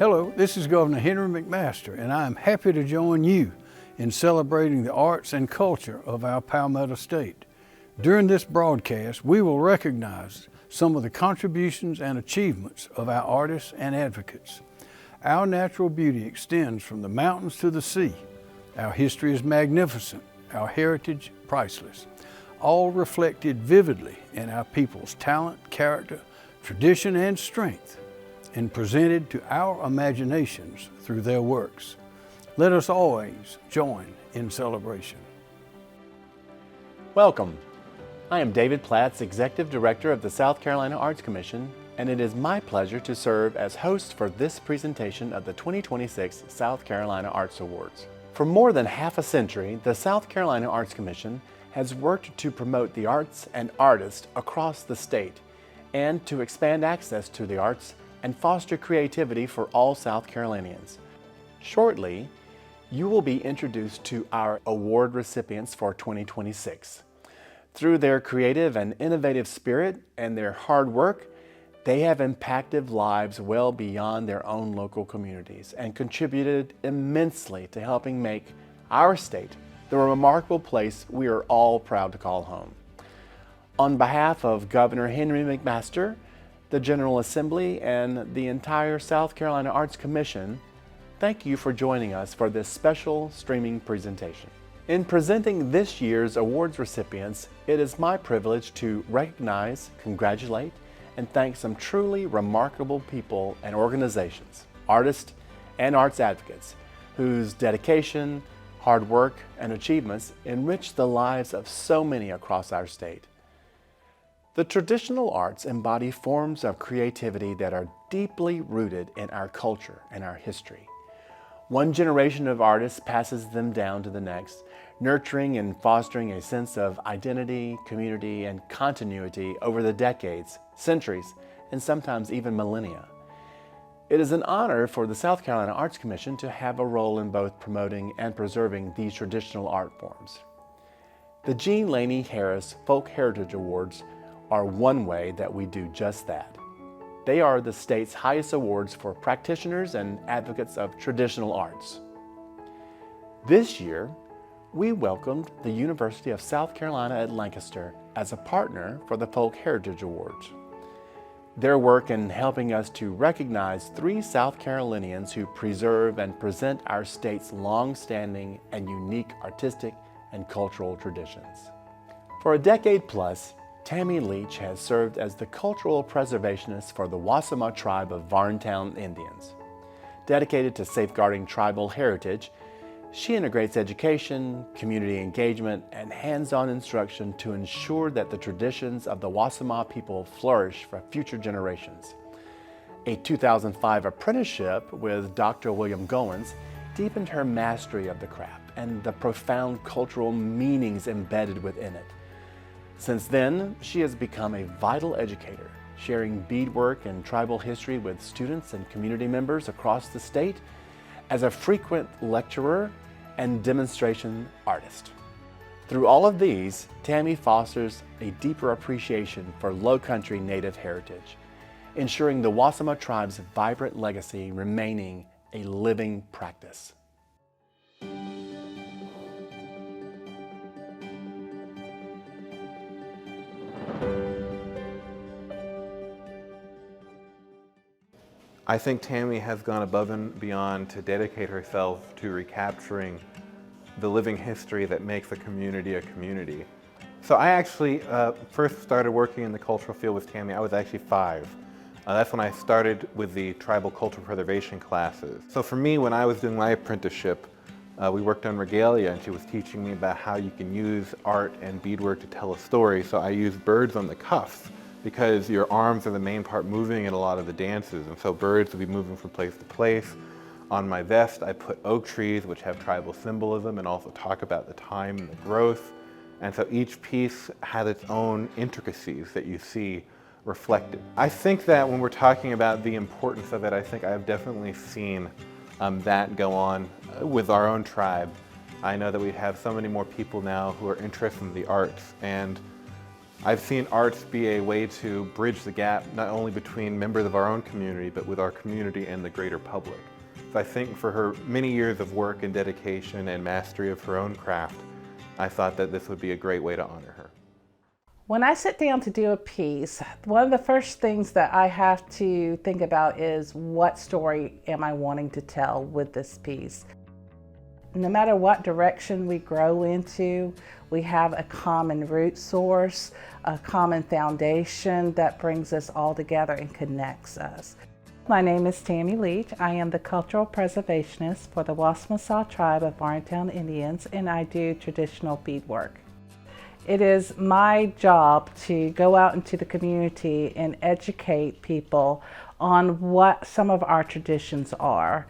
Hello, this is Governor Henry McMaster, and I am happy to join you in celebrating the arts and culture of our Palmetto State. During this broadcast, we will recognize some of the contributions and achievements of our artists and advocates. Our natural beauty extends from the mountains to the sea. Our history is magnificent, our heritage priceless, all reflected vividly in our people's talent, character, tradition, and strength, and presented to our imaginations through their works. Let us always join in celebration. Welcome. I am David Platts, Executive Director of the South Carolina Arts Commission, and it is my pleasure to serve as host for this presentation of the 2026 South Carolina Arts Awards. For more than half a century, the South Carolina Arts Commission has worked to promote the arts and artists across the state and to expand access to the arts and foster creativity for all South Carolinians. Shortly, you will be introduced to our award recipients for 2026. Through their creative and innovative spirit and their hard work, they have impacted lives well beyond their own local communities and contributed immensely to helping make our state the remarkable place we are all proud to call home. On behalf of Governor Henry McMaster, the General Assembly, and the entire South Carolina Arts Commission, thank you for joining us for this special streaming presentation. In presenting this year's awards recipients, it is my privilege to recognize, congratulate, and thank some truly remarkable people and organizations, artists and arts advocates, whose dedication, hard work, and achievements enrich the lives of so many across our state. The traditional arts embody forms of creativity that are deeply rooted in our culture and our history. One generation of artists passes them down to the next, nurturing and fostering a sense of identity, community, and continuity over the decades, centuries, and sometimes even millennia. It is an honor for the South Carolina Arts Commission to have a role in both promoting and preserving these traditional art forms. The Jean Laney Harris Folk Heritage Awards are one way that we do just that. They are the state's highest awards for practitioners and advocates of traditional arts. This year, we welcomed the University of South Carolina at Lancaster as a partner for the Folk Heritage Awards. Their work in helping us to recognize 3 South Carolinians who preserve and present our state's long-standing and unique artistic and cultural traditions. For a decade plus, Tammy Leach has served as the cultural preservationist for the Wassama tribe of Varntown Indians. Dedicated to safeguarding tribal heritage, she integrates education, community engagement, and hands-on instruction to ensure that the traditions of the Wassama people flourish for future generations. A 2005 apprenticeship with Dr. William Goins deepened her mastery of the craft and the profound cultural meanings embedded within it. Since then, she has become a vital educator, sharing beadwork and tribal history with students and community members across the state as a frequent lecturer and demonstration artist. Through all of these, Tammy fosters a deeper appreciation for Lowcountry Native heritage, ensuring the Wassama tribe's vibrant legacy remaining a living practice. I think Tammy has gone above and beyond to dedicate herself to recapturing the living history that makes a community a community. So I actually first started working in the cultural field with Tammy. I was actually 5. That's when I started with the tribal cultural preservation classes. So for me, when I was doing my apprenticeship, we worked on regalia, and she was teaching me about how you can use art and beadwork to tell a story. So I used birds on the cuffs, because your arms are the main part moving in a lot of the dances, and so birds will be moving from place to place. On my vest, I put oak trees, which have tribal symbolism and also talk about the time and the growth. And so each piece has its own intricacies that you see reflected. I think that when we're talking about the importance of it, I think I've definitely seen that go on with our own tribe. I know that we have so many more people now who are interested in the arts, and I've seen arts be a way to bridge the gap not only between members of our own community, but with our community and the greater public. So I think for her many years of work and dedication and mastery of her own craft, I thought that this would be a great way to honor her. When I sit down to do a piece, one of the first things that I have to think about is what story am I wanting to tell with this piece. No matter what direction we grow into, we have a common root source, a common foundation that brings us all together and connects us. My name is Tammy Leach. I am the cultural preservationist for the Wasmasaw tribe of Varntown Indians, and I do traditional beadwork. It is my job to go out into the community and educate people on what some of our traditions are.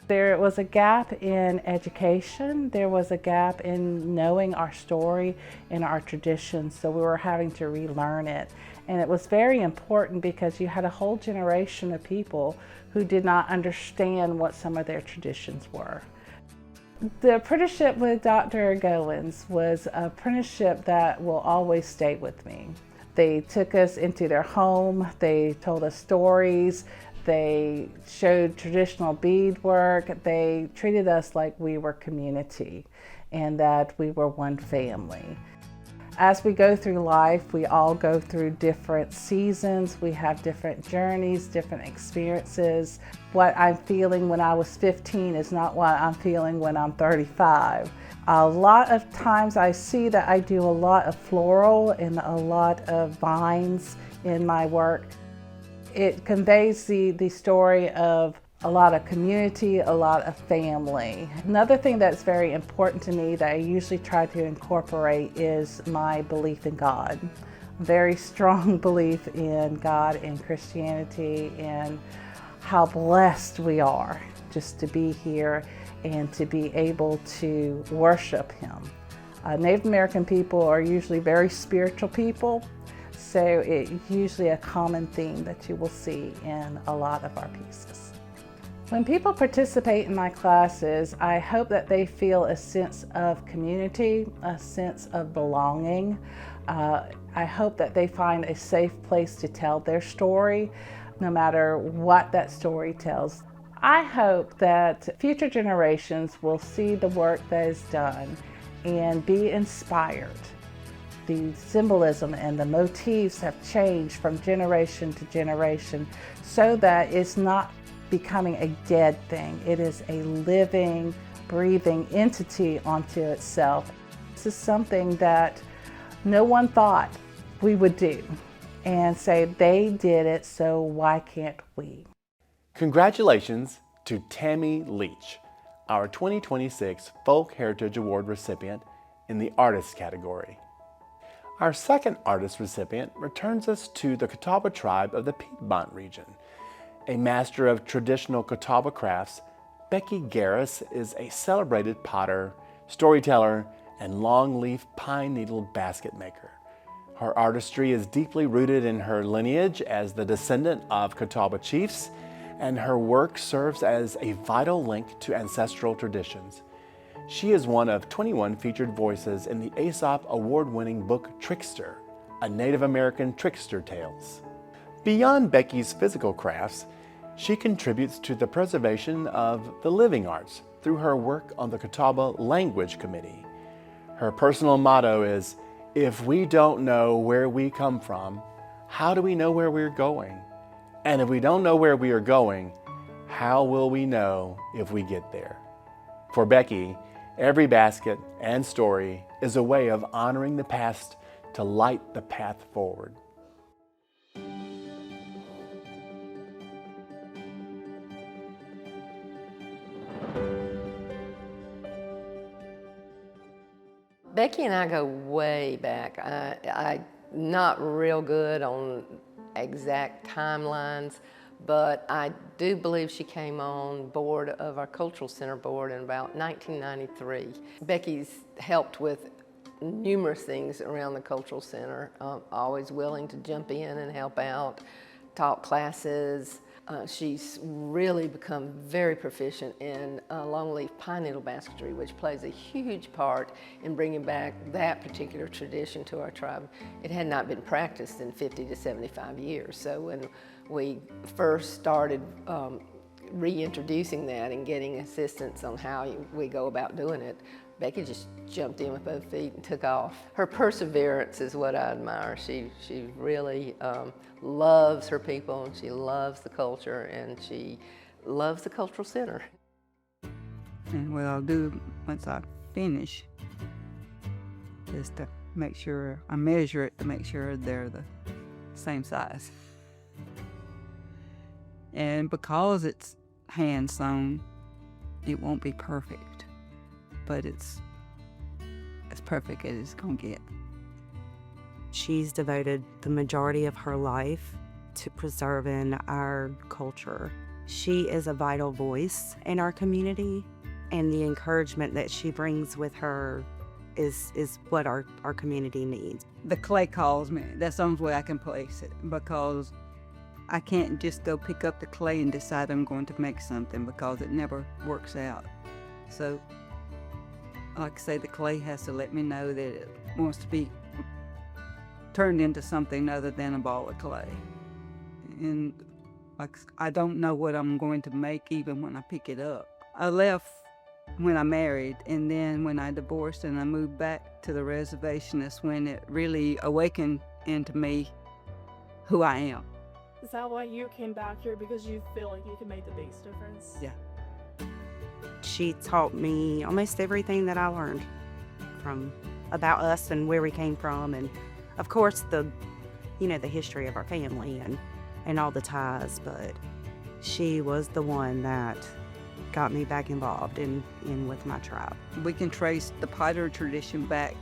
There was a gap in education, there was a gap in knowing our story and our traditions, so we were having to relearn it. And it was very important because you had a whole generation of people who did not understand what some of their traditions were. The apprenticeship with Dr. Goins was an apprenticeship that will always stay with me. They took us into their home, they told us stories, they showed traditional beadwork, they treated us like we were community and that we were one family. As we go through life, we all go through different seasons, we have different journeys, different experiences. What I'm feeling when I was 15 is not what I'm feeling when I'm 35. A lot of times I see that I do a lot of floral and a lot of vines in my work. It conveys the story of a lot of community, a lot of family. Another thing that's very important to me that I usually try to incorporate is my belief in God. Very strong belief in God and Christianity and how blessed we are just to be here and to be able to worship Him. Native American people are usually very spiritual people, so it's usually a common theme that you will see in a lot of our pieces. When people participate in my classes, I hope that they feel a sense of community, a sense of belonging. I hope that they find a safe place to tell their story, no matter what that story tells. I hope that future generations will see the work that is done and be inspired. The symbolism and the motifs have changed from generation to generation so that it's not becoming a dead thing. It is a living, breathing entity onto itself. This is something that no one thought we would do and say they did it, so why can't we? Congratulations to Tammy Leach, our 2026 Folk Heritage Award recipient in the Artist category. Our second artist recipient returns us to the Catawba tribe of the Piedmont region. A master of traditional Catawba crafts, Beckee Garris is a celebrated potter, storyteller, and longleaf pine needle basket maker. Her artistry is deeply rooted in her lineage as the descendant of Catawba chiefs, and her work serves as a vital link to ancestral traditions. She is one of 21 featured voices in the Aesop award-winning book Trickster, a Native American trickster tales. Beyond Beckee's physical crafts, she contributes to the preservation of the living arts through her work on the Catawba Language Committee. Her personal motto is, "If we don't know where we come from, how do we know where we're going? And if we don't know where we are going, how will we know if we get there?" For Beckee, every basket and story is a way of honoring the past to light the path forward. Beckee and I go way back. I'm not real good on exact timelines, but I do believe she came on board of our Cultural Center board in about 1993. Beckee's helped with numerous things around the Cultural Center, always willing to jump in and help out, taught classes. She's really become very proficient in longleaf pine needle basketry, which plays a huge part in bringing back that particular tradition to our tribe. It had not been practiced in 50 to 75 years. So when we first started reintroducing that and getting assistance on how we go about doing it, Beckee just jumped in with both feet and took off. Her perseverance is what I admire. She really loves her people, and she loves the culture, and she loves the cultural center. And what I'll do once I finish is to make sure, I measure it to make sure they're the same size. And because it's hand sewn, it won't be perfect, but it's as perfect as it's gonna get. She's devoted the majority of her life to preserving our culture. She is a vital voice in our community, and the encouragement that she brings with her is what our community needs. The clay calls me. That's the only way I can place it, because I can't just go pick up the clay and decide I'm going to make something, because it never works out. So, like I say, the clay has to let me know that it wants to be turned into something other than a ball of clay. And like, I don't know what I'm going to make even when I pick it up. I left when I married, and then when I divorced and I moved back to the reservation, that's when it really awakened into me who I am. Is that why you came back here? Because you feel like you can make the biggest difference? Yeah. She taught me almost everything that I learned about us and where we came from, and of course the history of our family and all the ties, but she was the one that got me back involved in with my tribe. We can trace the pottery tradition back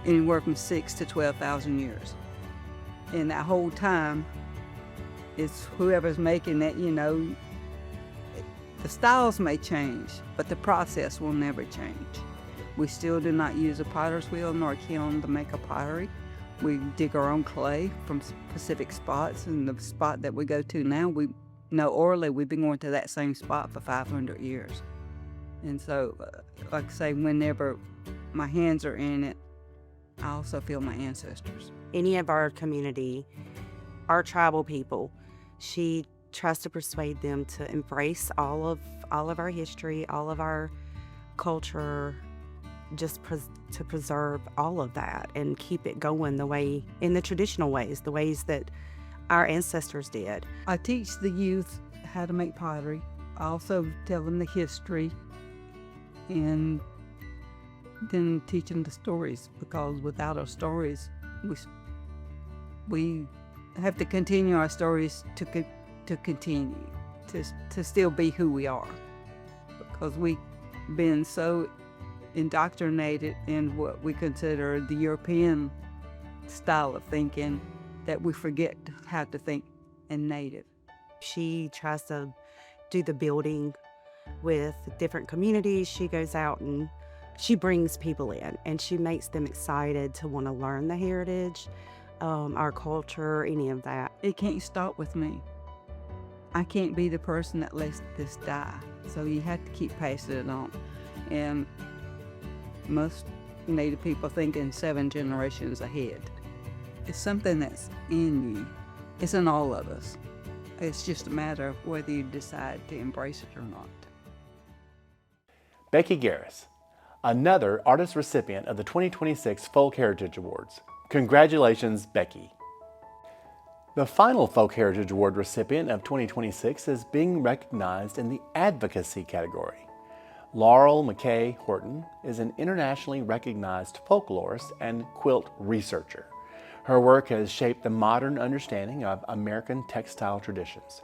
anywhere from 6,000 to 12,000 years. And that whole time, it's whoever's making it, the styles may change, but the process will never change. We still do not use a potter's wheel nor a kiln to make a pottery. We dig our own clay from specific spots, and the spot that we go to now, we know orally we've been going to that same spot for 500 years. And so, like I say, whenever my hands are in it, I also feel my ancestors. Any of our community, our tribal people, she tries to persuade them to embrace all of our history, all of our culture, just to preserve all of that and keep it going in the traditional ways, the ways that our ancestors did. I teach the youth how to make pottery. I also tell them the history, and then teach them the stories, because without our stories, we have to continue our stories to continue to still be who we are, because we've been so indoctrinated in what we consider the European style of thinking that we forget how to think in native. She tries to do the building with different communities. She goes out and she brings people in, and she makes them excited to want to learn the heritage, our culture, any of that. It can't stop with me. I can't be the person that lets this die. So you have to keep passing it on. And most Native people think in 7 generations ahead. It's something that's in you. It's in all of us. It's just a matter of whether you decide to embrace it or not. Beckee Garris, another artist recipient of the 2026 Folk Heritage Awards. Congratulations, Beckee. The final Folk Heritage Award recipient of 2026 is being recognized in the Advocacy category. Laurel Horton is an internationally recognized folklorist and quilt researcher. Her work has shaped the modern understanding of American textile traditions.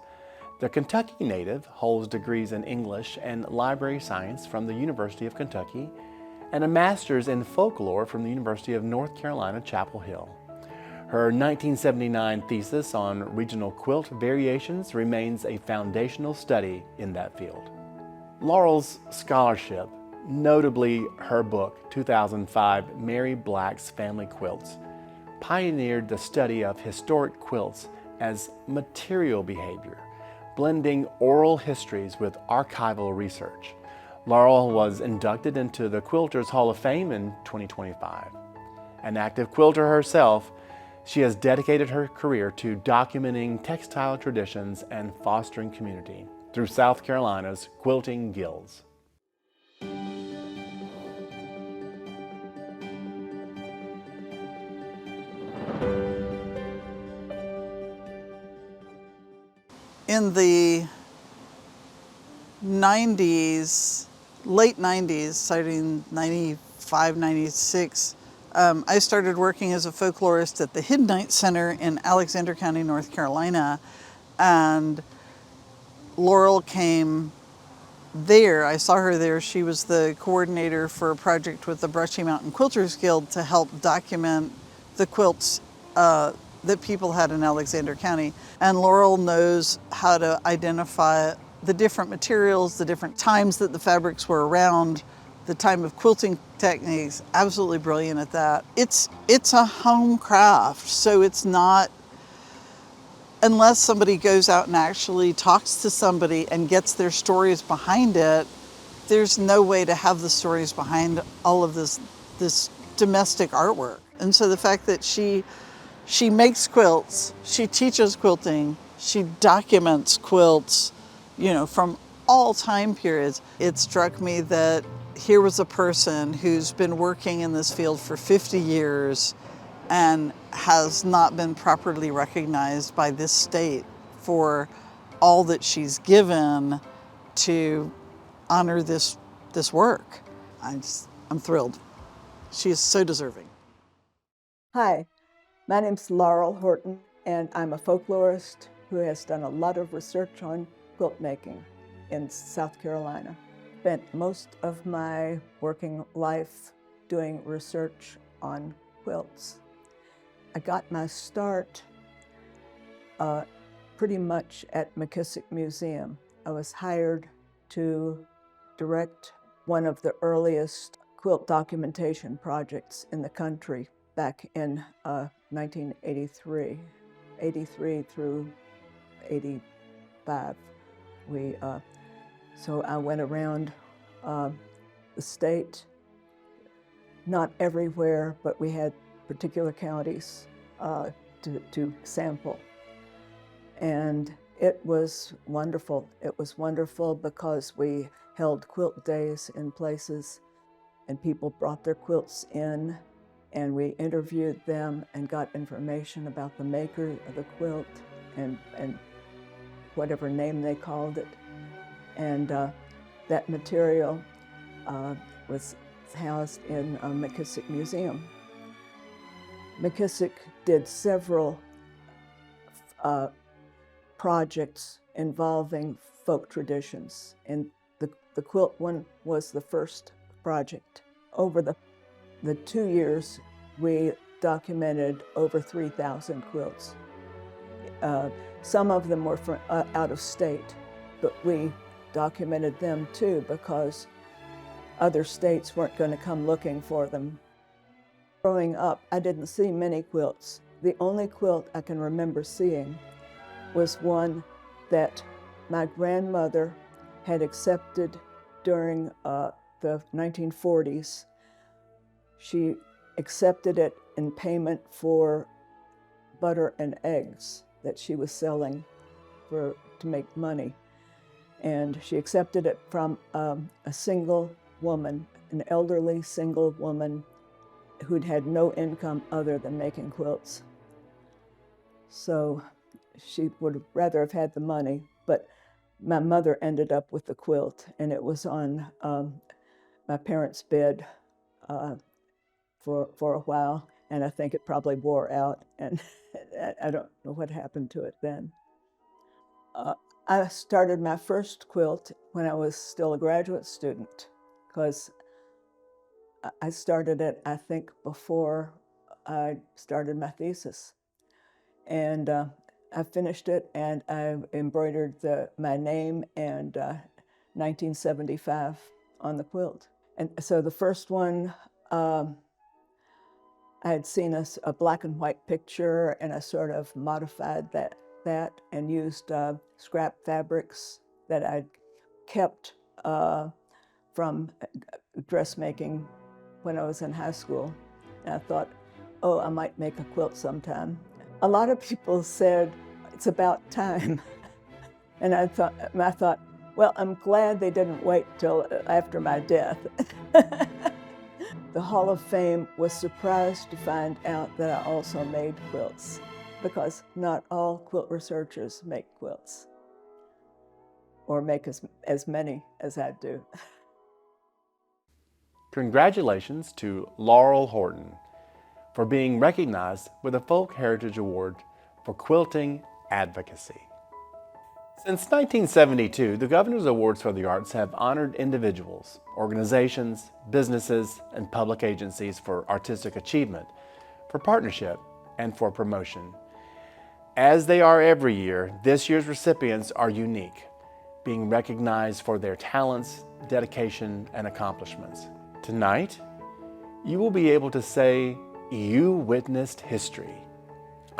The Kentucky native holds degrees in English and library science from the University of Kentucky and a master's in folklore from the University of North Carolina, Chapel Hill. Her 1979 thesis on regional quilt variations remains a foundational study in that field. Laurel's scholarship, notably her book, 2005, Mary Black's Family Quilts, pioneered the study of historic quilts as material behavior, blending oral histories with archival research. Laurel was inducted into the Quilters Hall of Fame in 2025. An active quilter herself, she has dedicated her career to documenting textile traditions and fostering community through South Carolina's Quilting Guilds. In the 90s, late 90s, starting 95, 96, I started working as a folklorist at the Hiddenite Center in Alexander County, North Carolina, and Laurel came there. I saw her there. She was the coordinator for a project with the Brushy Mountain Quilters Guild to help document the quilts that people had in Alexander County. And Laurel knows how to identify the different materials, the different times that the fabrics were around, the time of quilting techniques. Absolutely brilliant at that. It's a home craft, so it's not, unless somebody goes out and actually talks to somebody and gets their stories behind it, there's no way to have the stories behind all of this domestic artwork. And so the fact that she makes quilts, she teaches quilting, she documents quilts, from all time periods. It struck me that here was a person who's been working in this field for 50 years and has not been properly recognized by this state for all that she's given to honor this work. I'm thrilled. She is so deserving. Hi, my name's Laurel Horton, and I'm a folklorist who has done a lot of research on quilt making in South Carolina. Spent most of my working life doing research on quilts. I got my start pretty much at McKissick Museum. I was hired to direct one of the earliest quilt documentation projects in the country back in 1983, 83 through 85. So I went around the state, not everywhere, but we had particular counties to sample. And it was wonderful. It was wonderful because we held quilt days in places and people brought their quilts in and we interviewed them and got information about the maker of the quilt and whatever name they called it. And that material was housed in McKissick Museum. McKissick did several projects involving folk traditions, and the quilt one was the first project. Over the 2 years, we documented over 3,000 quilts. Some of them were from out of state, but we documented them too because other states weren't going to come looking for them. Growing up, I didn't see many quilts. The only quilt I can remember seeing was one that my grandmother had accepted during the 1940s. She accepted it in payment for butter and eggs that she was selling to make money. And she accepted it from a single woman, an elderly single woman who'd had no income other than making quilts. So she would rather have had the money, but my mother ended up with the quilt, and it was on my parents' bed for a while, and I think it probably wore out, and I don't know what happened to it then. I started my first quilt when I was still a graduate student, because I started it, I think, before I started my thesis. And I finished it, and I embroidered my name and 1975 on the quilt. And so the first one, I had seen a black and white picture, and I sort of modified that that and used scrap fabrics that I'd kept from dressmaking when I was in high school. And I thought, oh, I might make a quilt sometime. A lot of people said, it's about time. And I thought, well, I'm glad they didn't wait till after my death. The Hall of Fame was surprised to find out that I also made quilts, because not all quilt researchers make quilts, or make as many as I do. Congratulations to Laurel Horton for being recognized with a Folk Heritage Award for Quilting Advocacy. Since 1972, the Governor's Awards for the Arts have honored individuals, organizations, businesses, and public agencies for artistic achievement, for partnership, and for promotion. As they are every year, this year's recipients are unique, being recognized for their talents, dedication, and accomplishments. Tonight, you will be able to say, you witnessed history.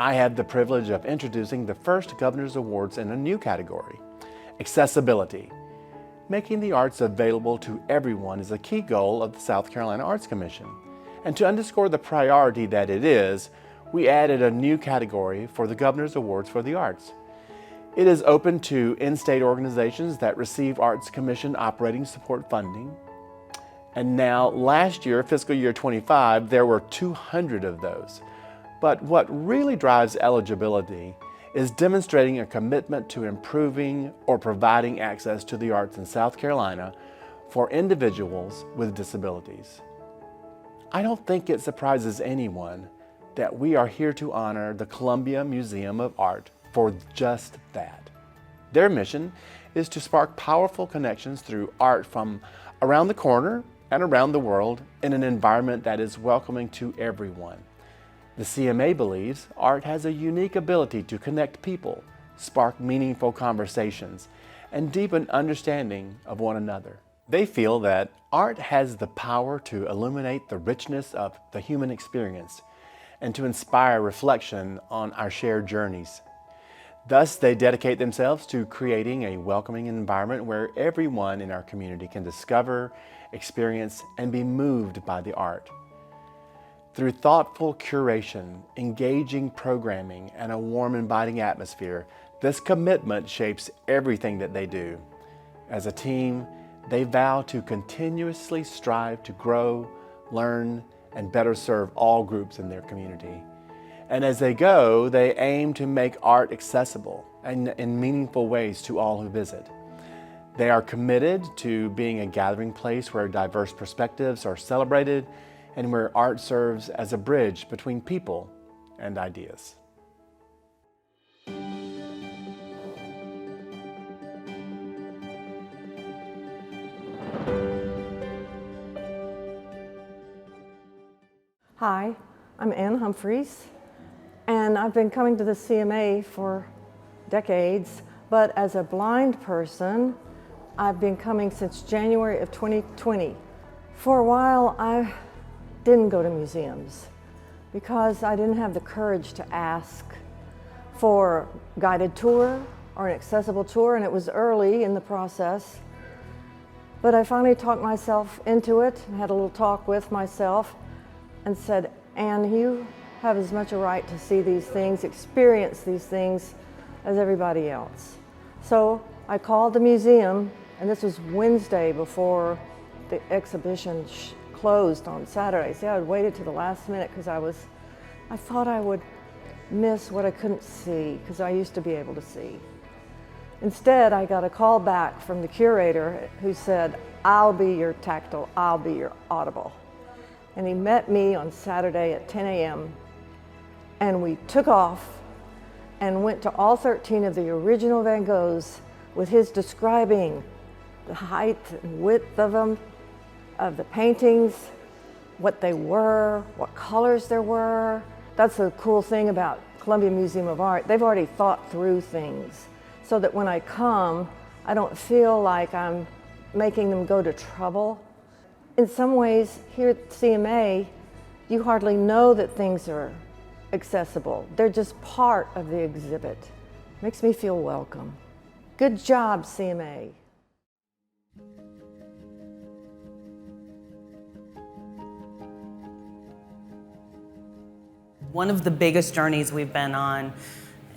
I had the privilege of introducing the first Governor's Awards in a new category, accessibility. Making the arts available to everyone is a key goal of the South Carolina Arts Commission. And to underscore the priority that it is, we added a new category for the Governor's Awards for the Arts. It is open to in-state organizations that receive Arts Commission operating support funding. And now, last year, fiscal year 25, there were 200 of those. But what really drives eligibility is demonstrating a commitment to improving or providing access to the arts in South Carolina for individuals with disabilities. I don't think it surprises anyone that we are here to honor the Columbia Museum of Art for just that. Their mission is to spark powerful connections through art from around the corner and around the world in an environment that is welcoming to everyone. The CMA believes art has a unique ability to connect people, spark meaningful conversations, and deepen understanding of one another. They feel that art has the power to illuminate the richness of the human experience and to inspire reflection on our shared journeys. Thus, they dedicate themselves to creating a welcoming environment where everyone in our community can discover, experience, and be moved by the art. Through thoughtful curation, engaging programming, and a warm, inviting atmosphere, this commitment shapes everything that they do. As a team, they vow to continuously strive to grow, learn, and better serve all groups in their community. And as they go, they aim to make art accessible and in meaningful ways to all who visit. They are committed to being a gathering place where diverse perspectives are celebrated and where art serves as a bridge between people and ideas. Hi, I'm Ann Humphreys, and I've been coming to the CMA for decades, but as a blind person, I've been coming since January of 2020. For a while, I didn't go to museums because I didn't have the courage to ask for a guided tour or an accessible tour, and it was early in the process. But I finally talked myself into it and had a little talk with myself and said, Anne, you have as much a right to see these things, experience these things as everybody else. So I called the museum, and this was Wednesday before the exhibition closed on Saturday. See, I had waited to the last minute because I thought I would miss what I couldn't see because I used to be able to see. Instead, I got a call back from the curator who said, I'll be your tactile, I'll be your audible. And he met me on Saturday at 10 a.m. and we took off and went to all 13 of the original Van Goghs with his describing the height and width of them, of the paintings, what they were, what colors there were. That's the cool thing about Columbia Museum of Art. They've already thought through things so that when I come, I don't feel like I'm making them go to trouble. In some ways, here at CMA, you hardly know that things are accessible. They're just part of the exhibit. Makes me feel welcome. Good job, CMA. One of the biggest journeys we've been on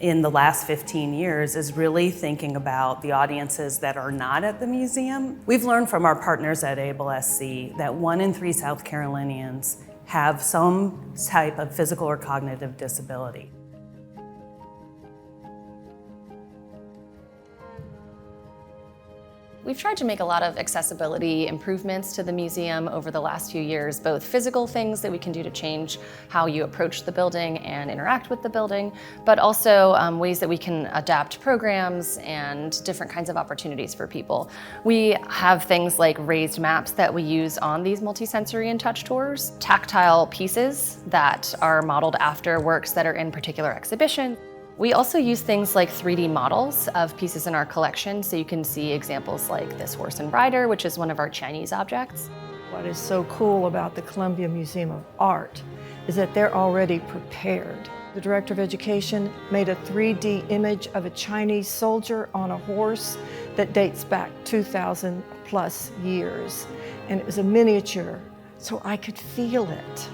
in the last 15 years is really thinking about the audiences that are not at the museum. We've learned from our partners at AbleSC that 1 in 3 South Carolinians have some type of physical or cognitive disability. We've tried to make a lot of accessibility improvements to the museum over the last few years, both physical things that we can do to change how you approach the building and interact with the building, but also ways that we can adapt programs and different kinds of opportunities for people. We have things like raised maps that we use on these multisensory and touch tours, tactile pieces that are modeled after works that are in particular exhibitions. We also use things like 3D models of pieces in our collection, so you can see examples like this horse and rider, which is one of our Chinese objects. What is so cool about the Columbia Museum of Art is that they're already prepared. The Director of Education made a 3D image of a Chinese soldier on a horse that dates back 2,000 plus years. And it was a miniature, so I could feel it.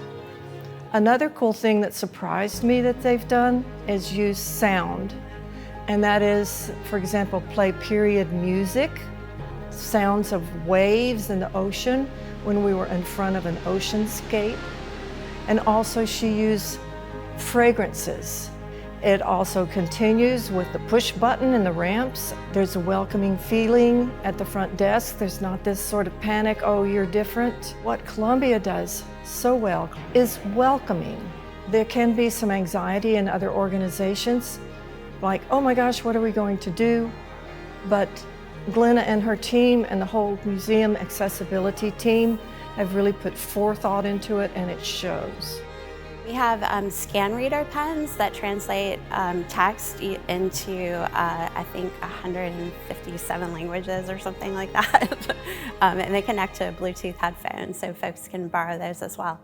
Another cool thing that surprised me that they've done is use sound. And that is, for example, play period music, sounds of waves in the ocean when we were in front of an oceanscape. And also she used fragrances. It also continues with the push button in the ramps. There's a welcoming feeling at the front desk. There's not this sort of panic, oh, you're different. What Columbia does so well is welcoming. There can be some anxiety in other organizations, like, oh my gosh, what are we going to do? But Glenna and her team and the whole museum accessibility team have really put forethought into it, and it shows. We have scan reader pens that translate text into, I think, 157 languages or something like that. And they connect to Bluetooth headphones, so folks can borrow those as well.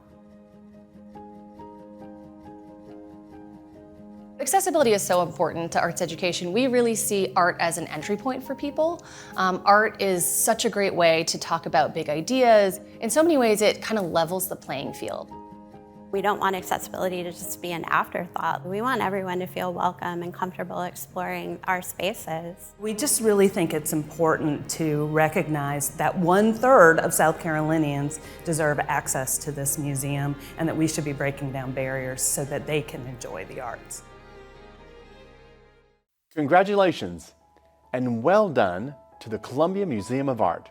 Accessibility is so important to arts education. We really see art as an entry point for people. Art is such a great way to talk about big ideas. In so many ways, it kind of levels the playing field. We don't want accessibility to just be an afterthought. We want everyone to feel welcome and comfortable exploring our spaces. We just really think it's important to recognize that 1/3 of South Carolinians deserve access to this museum, and that we should be breaking down barriers so that they can enjoy the arts. Congratulations and well done to the Columbia Museum of Art,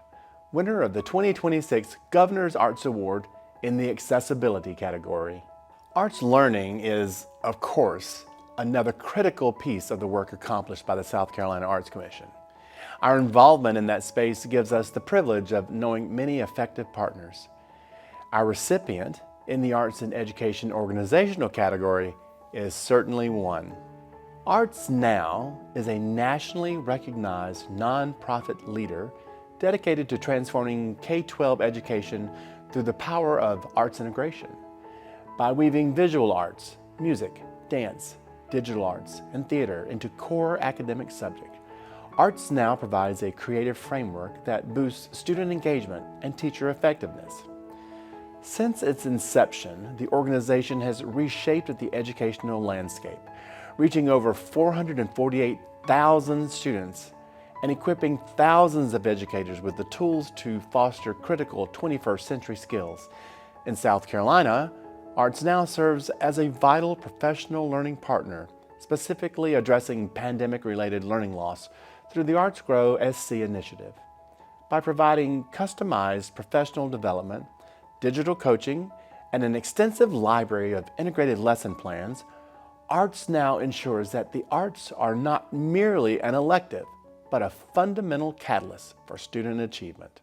winner of the 2026 Governor's Arts Award in the accessibility category. Arts learning is, of course, another critical piece of the work accomplished by the South Carolina Arts Commission. Our involvement in that space gives us the privilege of knowing many effective partners. Our recipient in the Arts and Education organizational category is certainly one. ArtsNOW is a nationally recognized nonprofit leader dedicated to transforming K-12 education through the power of arts integration. By weaving visual arts, music, dance, digital arts, and theater into core academic subjects, ArtsNOW provides a creative framework that boosts student engagement and teacher effectiveness. Since its inception, the organization has reshaped the educational landscape, reaching over 448,000 students and equipping thousands of educators with the tools to foster critical 21st century skills. In South Carolina, ArtsNOW serves as a vital professional learning partner, specifically addressing pandemic-related learning loss through the Arts Grow SC initiative. By providing customized professional development, digital coaching, and an extensive library of integrated lesson plans, ArtsNOW ensures that the arts are not merely an elective, but a fundamental catalyst for student achievement.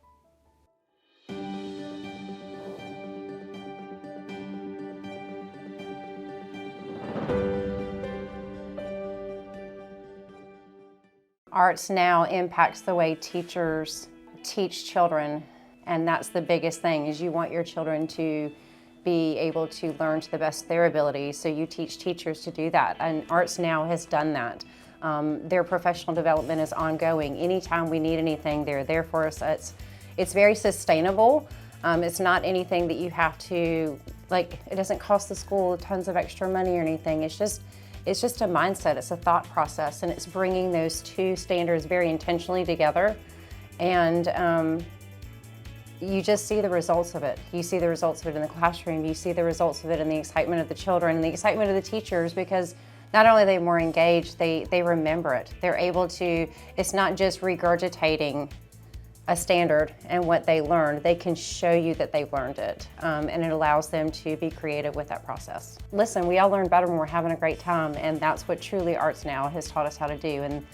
ArtsNOW impacts the way teachers teach children, and that's the biggest thing, is you want your children to be able to learn to the best of their ability, so you teach teachers to do that, and ArtsNOW has done that. Their professional development is ongoing. Anytime we need anything, they're there for us. It's very sustainable. It's not anything that you have to, like, it doesn't cost the school tons of extra money or anything. It's just a mindset, it's a thought process, and it's bringing those two standards very intentionally together. And you just see the results of it. You see the results of it in the classroom, you see the results of it in the excitement of the children and the excitement of the teachers, because not only are they more engaged, they remember it. They're able to, it's not just regurgitating a standard and what they learned, they can show you that they've learned it, and it allows them to be creative with that process. Listen, we all learn better when we're having a great time, and that's what truly ArtsNOW has taught us how to do. And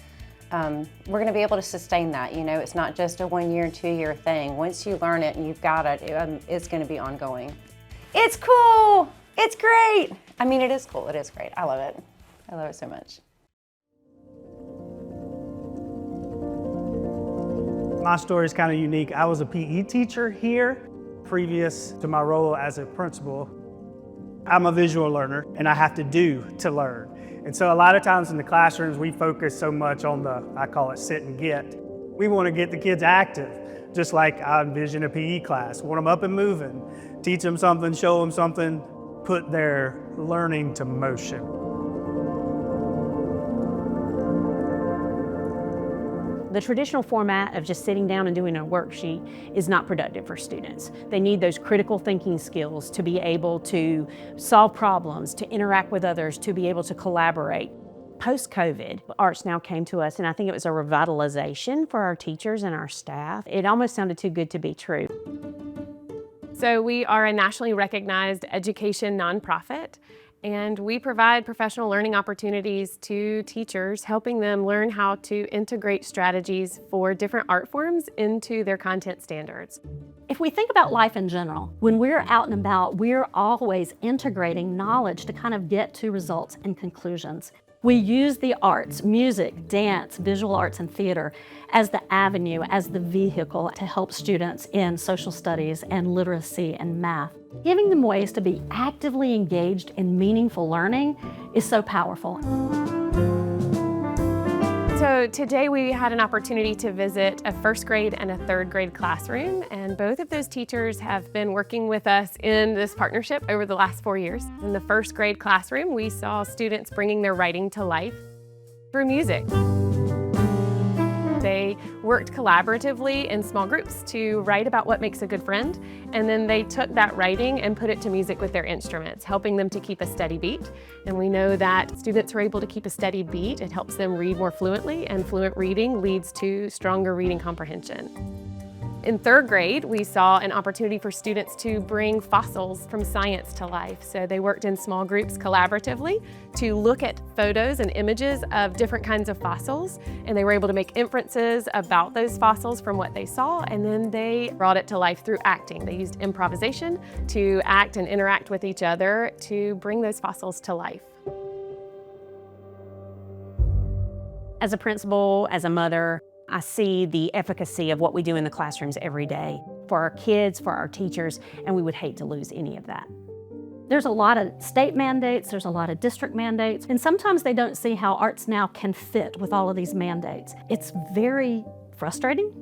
we're going to be able to sustain that. You know, it's not just a 1 year, 2 year thing. Once you learn it and you've got it, it's going to be ongoing. It's cool. It's great. I mean, it is cool. It is great. I love it. I love it so much. My story is kind of unique. I was a PE teacher here previous to my role as a principal. I'm a visual learner and I have to do to learn. And so a lot of times in the classrooms, we focus so much on I call it sit and get. We want to get the kids active, just like I envision a PE class. Want them up and moving, teach them something, show them something, put their learning to motion. The traditional format of just sitting down and doing a worksheet is not productive for students. They need those critical thinking skills to be able to solve problems, to interact with others, to be able to collaborate. Post-COVID, ArtsNOW came to us, and I think it was a revitalization for our teachers and our staff. It almost sounded too good to be true. So we are a nationally recognized education nonprofit, and we provide professional learning opportunities to teachers, helping them learn how to integrate strategies for different art forms into their content standards. If we think about life in general, when we're out and about, we're always integrating knowledge to kind of get to results and conclusions. We use the arts, music, dance, visual arts, and theater as the avenue, as the vehicle to help students in social studies and literacy and math. Giving them ways to be actively engaged in meaningful learning is so powerful. So today we had an opportunity to visit a first grade and a third grade classroom, and both of those teachers have been working with us in this partnership over the last 4 years. In the first grade classroom, we saw students bringing their writing to life through music. They worked collaboratively in small groups to write about what makes a good friend, and then they took that writing and put it to music with their instruments, helping them to keep a steady beat. And we know that students are able to keep a steady beat. It helps them read more fluently, and fluent reading leads to stronger reading comprehension. In third grade, we saw an opportunity for students to bring fossils from science to life. So they worked in small groups collaboratively to look at photos and images of different kinds of fossils, and they were able to make inferences about those fossils from what they saw, and then they brought it to life through acting. They used improvisation to act and interact with each other to bring those fossils to life. As a principal, as a mother, I see the efficacy of what we do in the classrooms every day for our kids, for our teachers, and we would hate to lose any of that. There's a lot of state mandates, there's a lot of district mandates, and sometimes they don't see how ArtsNOW can fit with all of these mandates. It's very frustrating,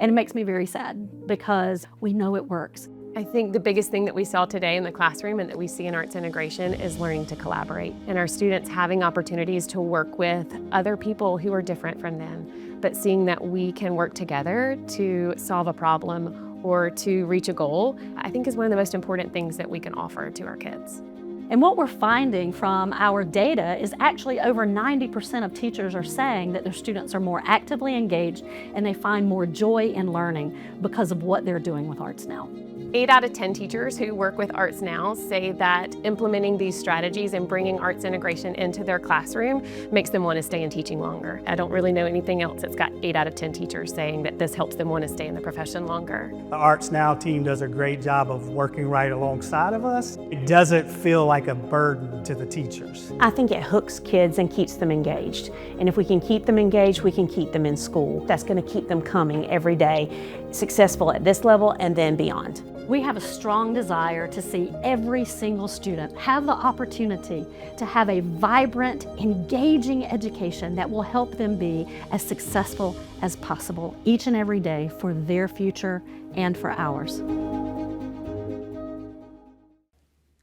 and it makes me very sad because we know it works. I think the biggest thing that we saw today in the classroom and that we see in arts integration is learning to collaborate, and our students having opportunities to work with other people who are different from them, but seeing that we can work together to solve a problem or to reach a goal, I think is one of the most important things that we can offer to our kids. And what we're finding from our data is actually over 90% of teachers are saying that their students are more actively engaged and they find more joy in learning because of what they're doing with ArtsNOW. 8 out of 10 teachers who work with ArtsNOW say that implementing these strategies and bringing arts integration into their classroom makes them want to stay in teaching longer. I don't really know anything else that's got 8 out of 10 teachers saying that this helps them want to stay in the profession longer. The ArtsNOW team does a great job of working right alongside of us. It doesn't feel like a burden to the teachers. I think it hooks kids and keeps them engaged. And if we can keep them engaged, we can keep them in school. That's going to keep them coming every day. successful at this level and then beyond. We have a strong desire to see every single student have the opportunity to have a vibrant, engaging education that will help them be as successful as possible each and every day for their future and for ours.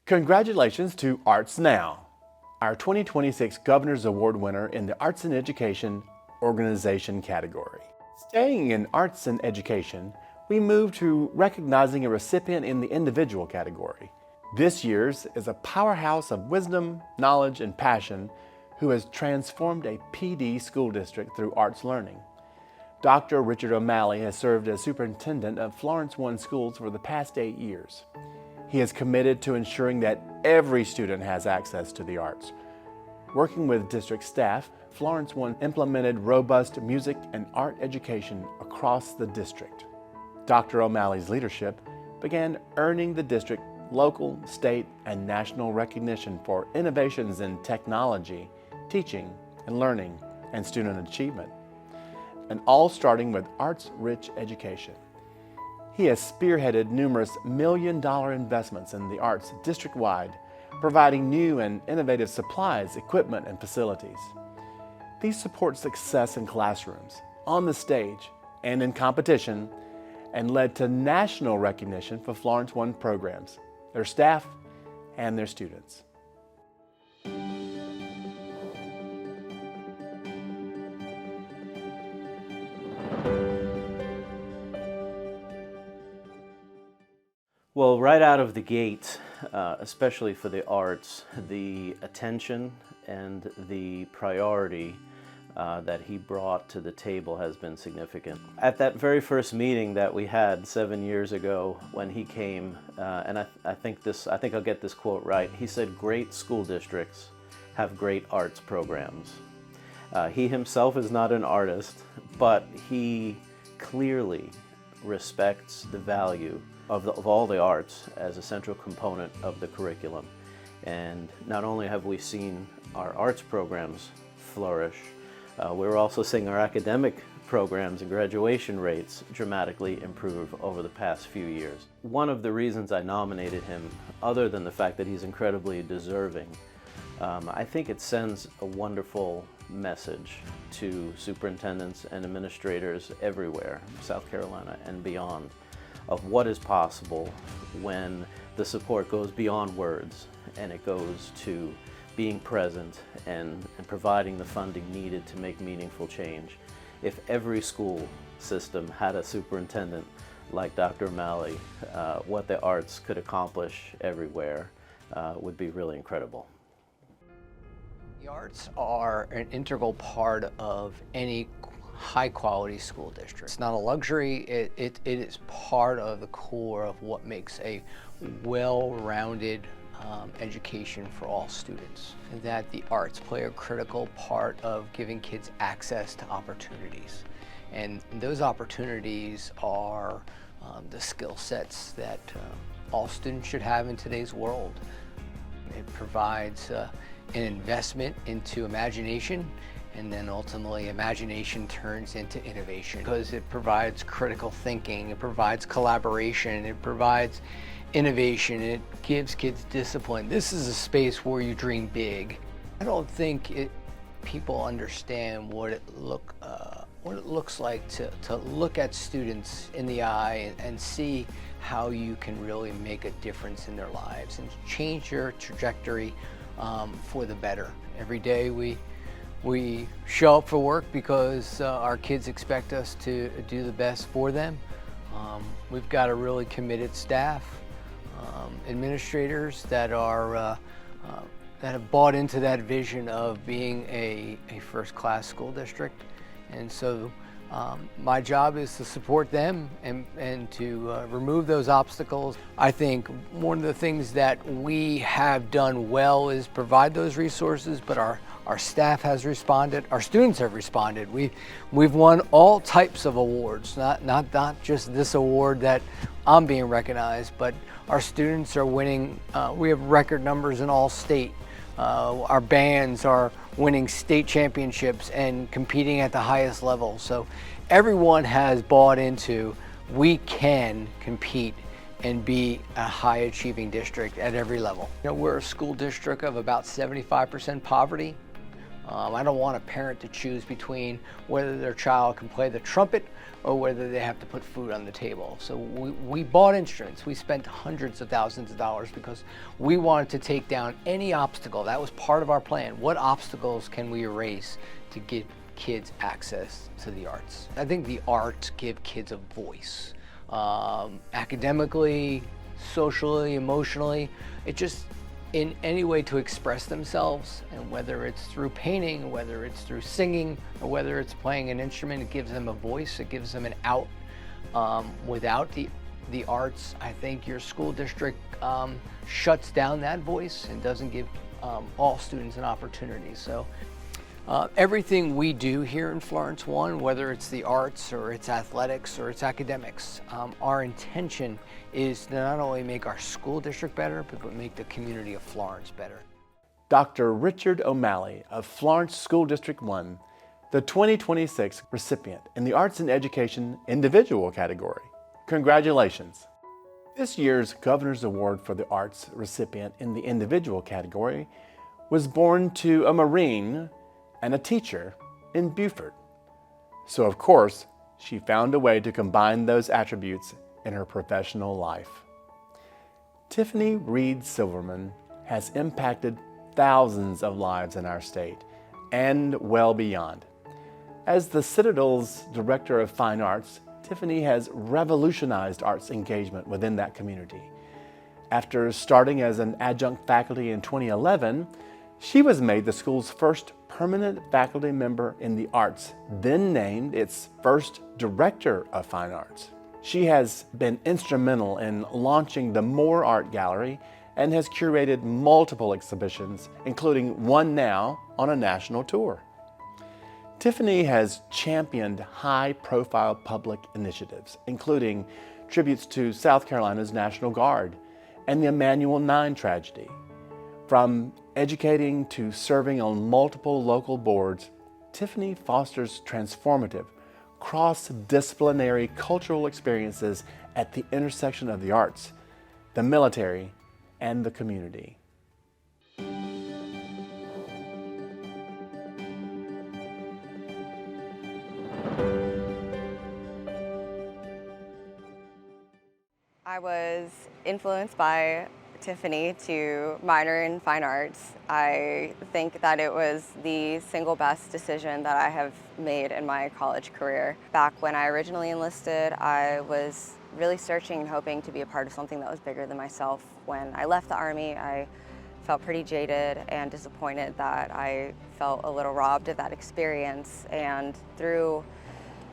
Congratulations to ArtsNOW, our 2026 Governor's Award winner in the Arts and Education Organization category. Staying in arts and education, we move to recognizing a recipient in the individual category. This year's is a powerhouse of wisdom, knowledge, and passion who has transformed a PD school district through arts learning. Dr. Richard O'Malley has served as superintendent of Florence One schools for the past 8 years. He is committed to ensuring that every student has access to the arts. Working with district staff, Florence One implemented robust music and art education across the district. Dr. O'Malley's leadership began earning the district local, state, and national recognition for innovations in technology, teaching and learning, and student achievement, and all starting with arts-rich education. He has spearheaded numerous million-dollar investments in the arts district-wide, providing new and innovative supplies, equipment, and facilities. These support success in classrooms, on the stage, and in competition, and led to national recognition for Florence One programs, their staff, and their students. Well, right out of the gate, especially for the arts, the attention and the priority that he brought to the table has been significant. At that very first meeting that we had 7 years ago when he came, and I think I'll get this quote right, he said, "Great school districts have great arts programs." He himself is not an artist, but he clearly respects the value of all the arts as a central component of the curriculum. And not only have we seen our arts programs flourish, we're also seeing our academic programs and graduation rates dramatically improve over the past few years. One of the reasons I nominated him, other than the fact that he's incredibly deserving, I think it sends a wonderful message to superintendents and administrators everywhere, South Carolina and beyond, of what is possible when the support goes beyond words and it goes to being present and providing the funding needed to make meaningful change. If every school system had a superintendent like Dr. O'Malley, what the arts could accomplish everywhere would be really incredible. The arts are an integral part of any high-quality school district. It's not a luxury, it is part of the core of what makes a well-rounded education for all students. And that the arts play a critical part of giving kids access to opportunities. And those opportunities are the skill sets that all students should have in today's world. It provides an investment into imagination, and then ultimately imagination turns into innovation because it provides critical thinking, it provides collaboration, it provides innovation, it gives kids discipline. This is a space where you dream big. I don't think people understand what it looks like to look at students in the eye and see how you can really make a difference in their lives and change their trajectory for the better. Every day we show up for work because our kids expect us to do the best for them. We've got a really committed staff, administrators that have bought into that vision of being a first-class school district. And so my job is to support them and to remove those obstacles. I think one of the things that we have done well is provide those resources, but our staff has responded, our students have responded. We've won all types of awards, not just this award that I'm being recognized, but our students are winning. We have record numbers in all state. Our bands are winning state championships and competing at the highest level. So everyone has bought into we can compete and be a high achieving district at every level. You know, we're a school district of about 75% poverty. I don't want a parent to choose between whether their child can play the trumpet or whether they have to put food on the table. So we bought instruments. We spent hundreds of thousands of dollars because we wanted to take down any obstacle. That was part of our plan. What obstacles can we erase to give kids access to the arts? I think the arts give kids a voice. Academically, socially, emotionally, it just, in any way to express themselves, and whether it's through painting, whether it's through singing, or whether it's playing an instrument, it gives them a voice, it gives them an out. Without the arts, I think your school district shuts down that voice and doesn't give all students an opportunity. So everything we do here in Florence One, whether it's the arts or it's athletics or it's academics, our intention is to not only make our school district better, but make the community of Florence better. Dr. Richard O'Malley of Florence School District 1, the 2026 recipient in the Arts and Education Individual category. Congratulations. This year's Governor's Award for the Arts recipient in the Individual category was born to a Marine and a teacher in Beaufort. So of course, she found a way to combine those attributes in her professional life. Tiffany Reed Silverman has impacted thousands of lives in our state and well beyond. As the Citadel's Director of Fine Arts, Tiffany has revolutionized arts engagement within that community. After starting as an adjunct faculty in 2011, she was made the school's first permanent faculty member in the arts, then named its first Director of Fine Arts. She has been instrumental in launching the Moore Art Gallery and has curated multiple exhibitions, including one now on a national tour. Tiffany has championed high-profile public initiatives, including tributes to South Carolina's National Guard and the Emanuel 9 tragedy. From educating to serving on multiple local boards, Tiffany fosters transformative, cross-disciplinary cultural experiences at the intersection of the arts, the military, and the community. I was influenced by Tiffany to minor in fine arts. I think that it was the single best decision that I have made in my college career. Back when I originally enlisted, I was really searching and hoping to be a part of something that was bigger than myself. When I left the Army, I felt pretty jaded and disappointed that I felt a little robbed of that experience. And through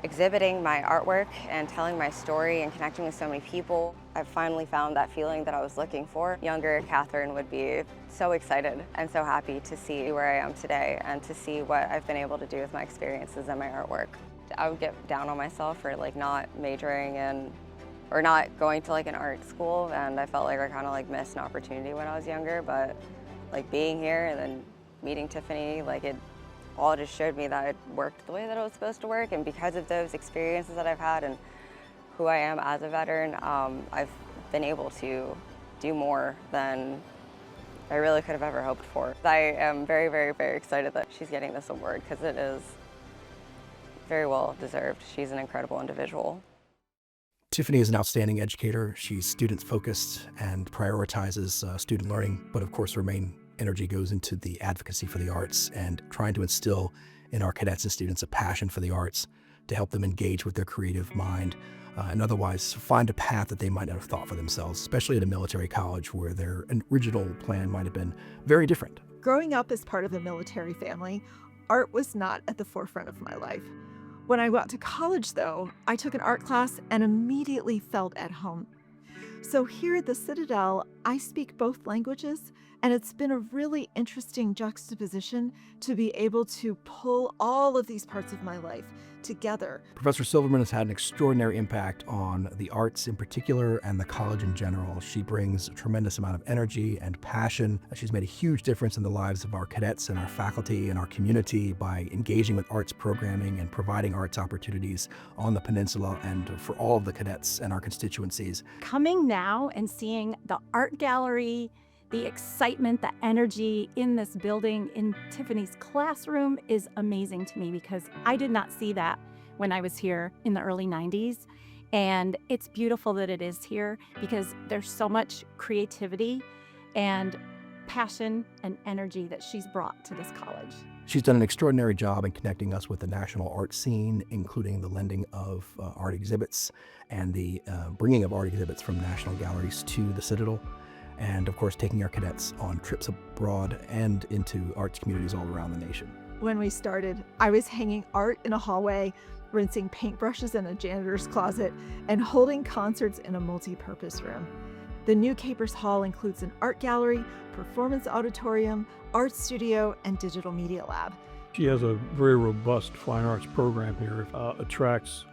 exhibiting my artwork and telling my story and connecting with so many people, I've finally found that feeling that I was looking for. Younger Catherine would be so excited and so happy to see where I am today and to see what I've been able to do with my experiences and my artwork. I would get down on myself for not majoring in or not going to an art school, and I felt like I kind of missed an opportunity when I was younger, but being here and then meeting Tiffany, it all just showed me that it worked the way that it was supposed to work. And because of those experiences that I've had and who I am as a veteran, I've been able to do more than I really could have ever hoped for. I am very, very, very excited that she's getting this award because it is very well deserved. She's an incredible individual. Tiffany is an outstanding educator. She's student-focused and prioritizes student learning, but of course her main energy goes into the advocacy for the arts and trying to instill in our cadets and students a passion for the arts to help them engage with their creative mind and otherwise find a path that they might not have thought for themselves, especially at a military college where their original plan might have been very different. Growing up as part of a military family, art was not at the forefront of my life. When I got to college, though, I took an art class and immediately felt at home. So here at the Citadel, I speak both languages And it's been a really interesting juxtaposition to be able to pull all of these parts of my life together. Professor Silverman has had an extraordinary impact on the arts in particular and the college in general. She brings a tremendous amount of energy and passion. She's made a huge difference in the lives of our cadets and our faculty and our community by engaging with arts programming and providing arts opportunities on the peninsula and for all of the cadets and our constituencies. Coming now and seeing the art gallery, the excitement, the energy in this building, in Tiffany's classroom is amazing to me because I did not see that when I was here in the early 90s. And it's beautiful that it is here because there's so much creativity and passion and energy that she's brought to this college. She's done an extraordinary job in connecting us with the national art scene, including the lending of art exhibits and the bringing of art exhibits from national galleries to the Citadel. And of course, taking our cadets on trips abroad and into arts communities all around the nation. When we started, I was hanging art in a hallway, rinsing paintbrushes in a janitor's closet, and holding concerts in a multi-purpose room. The new Capers Hall includes an art gallery, performance auditorium, art studio, and digital media lab. She has a very robust fine arts program here. Attracts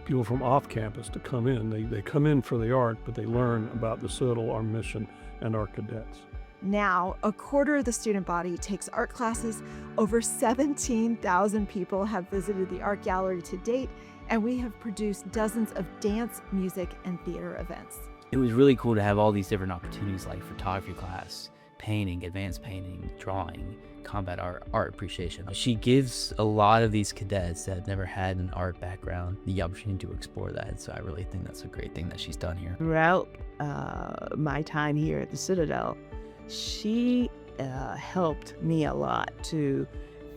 people from off campus to come in. They come in for the art, but they learn about the Citadel, our mission, and our cadets. Now, a quarter of the student body takes art classes. Over 17,000 people have visited the art gallery to date, and we have produced dozens of dance, music, and theater events. It was really cool to have all these different opportunities like photography class, painting, advanced painting, drawing, combat art, art appreciation. She gives a lot of these cadets that have never had an art background the opportunity to explore that. So I really think that's a great thing that she's done here. Throughout my time here at the Citadel, she helped me a lot to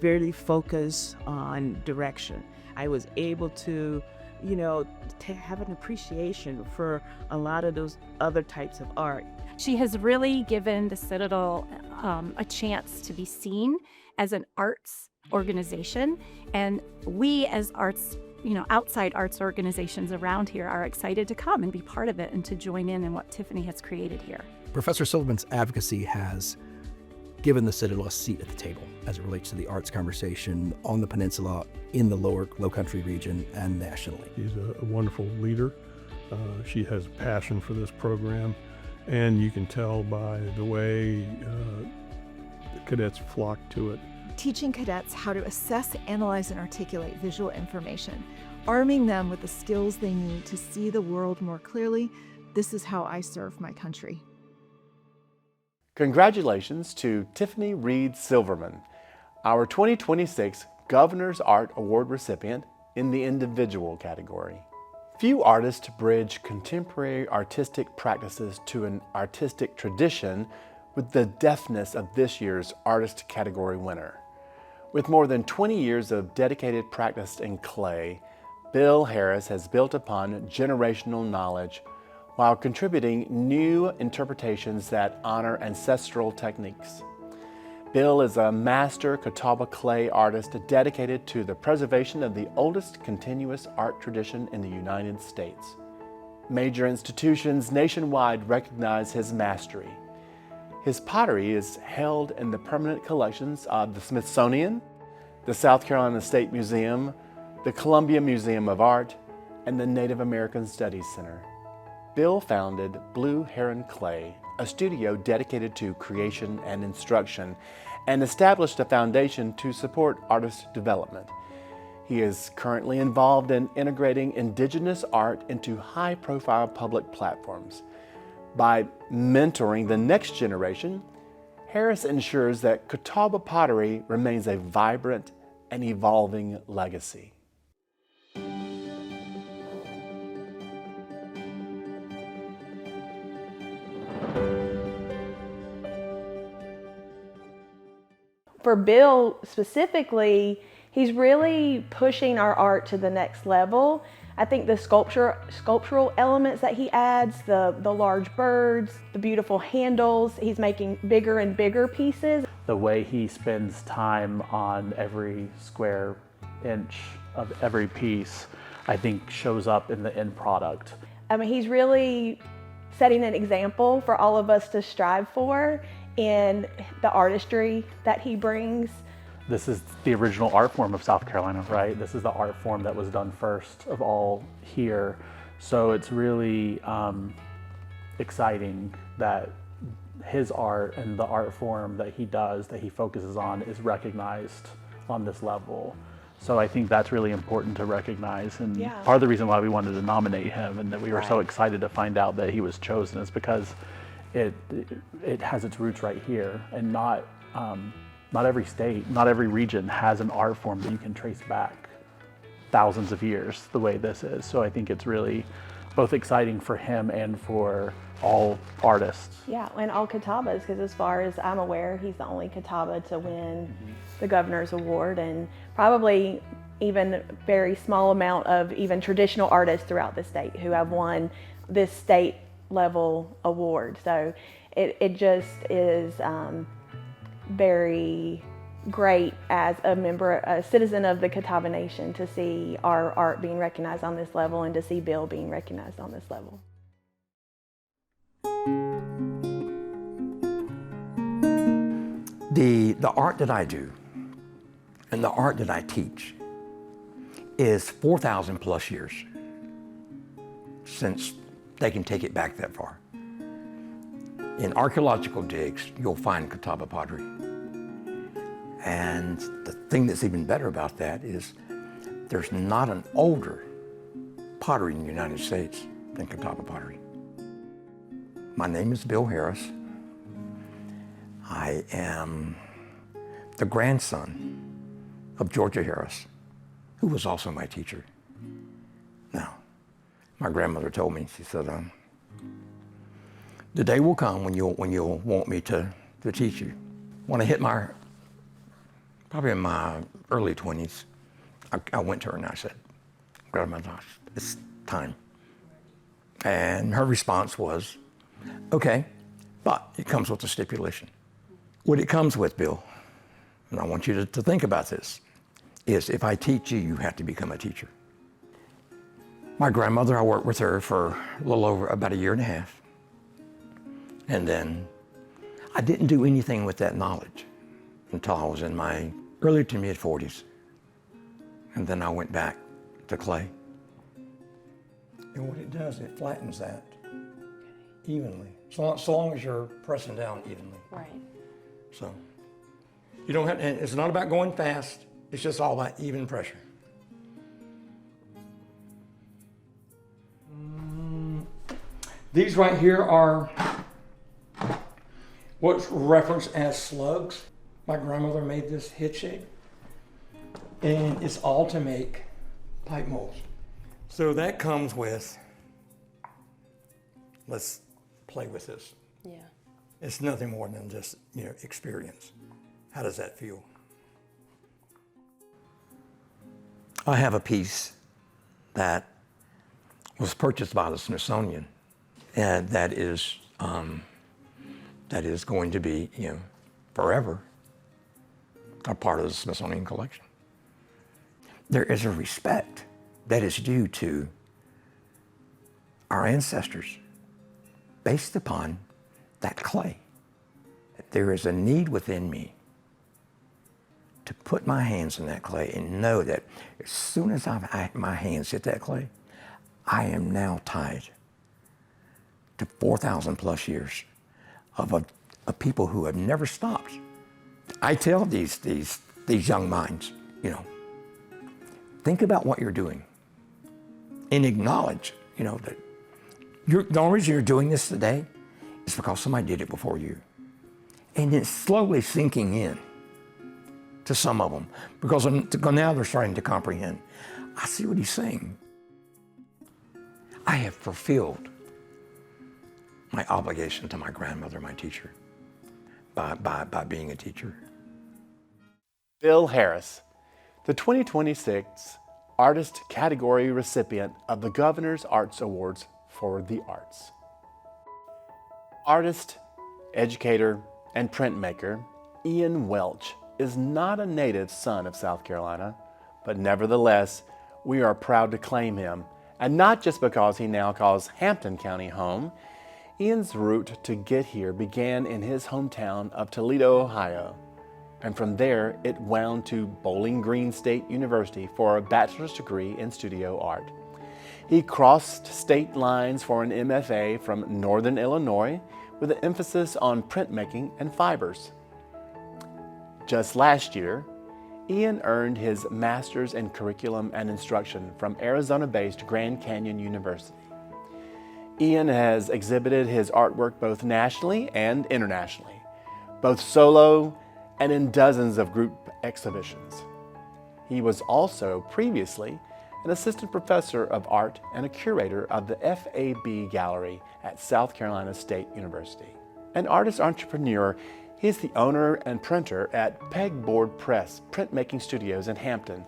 really focus on direction. I was able to, to have an appreciation for a lot of those other types of art. She has really given the Citadel a chance to be seen as an arts organization, and we as arts, outside arts organizations around here are excited to come and be part of it and to join in what Tiffany has created here. Professor Silverman's advocacy has given the Citadel a seat at the table as it relates to the arts conversation on the peninsula, in the low country region, and nationally. She's a wonderful leader. She has a passion for this program, and you can tell by the way the cadets flock to it. Teaching cadets how to assess, analyze, and articulate visual information, arming them with the skills they need to see the world more clearly. This is how I serve my country. Congratulations to Tiffany Reed Silverman, our 2026 Governor's Art Award recipient in the individual category. Few artists bridge contemporary artistic practices to an artistic tradition with the deftness of this year's artist category winner. With more than 20 years of dedicated practice in clay, Bill Harris has built upon generational knowledge while contributing new interpretations that honor ancestral techniques. Bill is a master Catawba clay artist dedicated to the preservation of the oldest continuous art tradition in the United States. Major institutions nationwide recognize his mastery. His pottery is held in the permanent collections of the Smithsonian, the South Carolina State Museum, the Columbia Museum of Art, and the Native American Studies Center. Bill founded Blue Heron Clay, a studio dedicated to creation and instruction, and established a foundation to support artist development. He is currently involved in integrating indigenous art into high-profile public platforms. By mentoring the next generation, Harris ensures that Catawba pottery remains a vibrant and evolving legacy. For Bill specifically, he's really pushing our art to the next level. I think the sculptural elements that he adds, the large birds, the beautiful handles, he's making bigger and bigger pieces. The way he spends time on every square inch of every piece, I think shows up in the end product. I mean, he's really setting an example for all of us to strive for. in the artistry that he brings. This is the original art form of South Carolina, right? This is the art form that was done first of all here. So it's really exciting that his art and the art form that he does, that he focuses on, is recognized on this level. So I think that's really important to recognize, and part of the reason why we wanted to nominate him and that we were so excited to find out that he was chosen is because it has its roots right here, and not every state, not every region has an art form that you can trace back thousands of years the way this is. So I think it's really both exciting for him and for all artists. Yeah, and all Catawbas, because as far as I'm aware, he's the only Catawba to win the Governor's Award, and probably even very small amount of even traditional artists throughout the state who have won this state level award. So it just is very great as a citizen of the Catawba Nation to see our art being recognized on this level and to see Bill being recognized on this level. The art that I do and the art that I teach is 4,000 plus years, since they can take it back that far. In archaeological digs, you'll find Catawba pottery. And the thing that's even better about that is there's not an older pottery in the United States than Catawba pottery. My name is Bill Harris. I am the grandson of Georgia Harris, who was also my teacher. Now, my grandmother told me, she said, the day will come when you'll want me to teach you. When I hit probably in my early 20s, I went to her and I said, Grandmother, it's time. And her response was, okay, but it comes with a stipulation. What it comes with, Bill, and I want you to think about this, is if I teach you, you have to become a teacher. My grandmother, I worked with her for a little over about a year and a half. And then I didn't do anything with that knowledge until I was in my early to mid 40s. And then I went back to clay. And what it does, it flattens that evenly, so long as you're pressing down evenly. Right. So you don't have, and it's not about going fast, it's just all about even pressure. These right here are what's referenced as slugs. My grandmother made this hit shape, and it's all to make pipe molds. So that comes with, let's play with this. Yeah. It's nothing more than just, experience. How does that feel? I have a piece that was purchased by the Smithsonian, and that is going to be, forever a part of the Smithsonian collection. There is a respect that is due to our ancestors based upon that clay. There is a need within me to put my hands in that clay and know that as soon as my hands hit that clay, I am now tied to 4,000 plus years of people who have never stopped. I tell these young minds, think about what you're doing and acknowledge, that the only reason you're doing this today is because somebody did it before you. And it's slowly sinking in to some of them, because now they're starting to comprehend. I see what he's saying. I have fulfilled my obligation to my grandmother, my teacher, by being a teacher. Bill Harris, the 2026 Artist Category recipient of the Governor's Arts Awards for the Arts. Artist, educator, and printmaker Ian Welch is not a native son of South Carolina, but nevertheless, we are proud to claim him, and not just because he now calls Hampton County home. Ian's route to get here began in his hometown of Toledo, Ohio, and from there it wound to Bowling Green State University for a bachelor's degree in studio art. He crossed state lines for an MFA from Northern Illinois with an emphasis on printmaking and fibers. Just last year, Ian earned his master's in curriculum and instruction from Arizona-based Grand Canyon University. Ian has exhibited his artwork both nationally and internationally, both solo and in dozens of group exhibitions. He was also previously an assistant professor of art and a curator of the FAB Gallery at South Carolina State University. An artist entrepreneur, he is the owner and printer at Pegboard Press Printmaking Studios in Hampton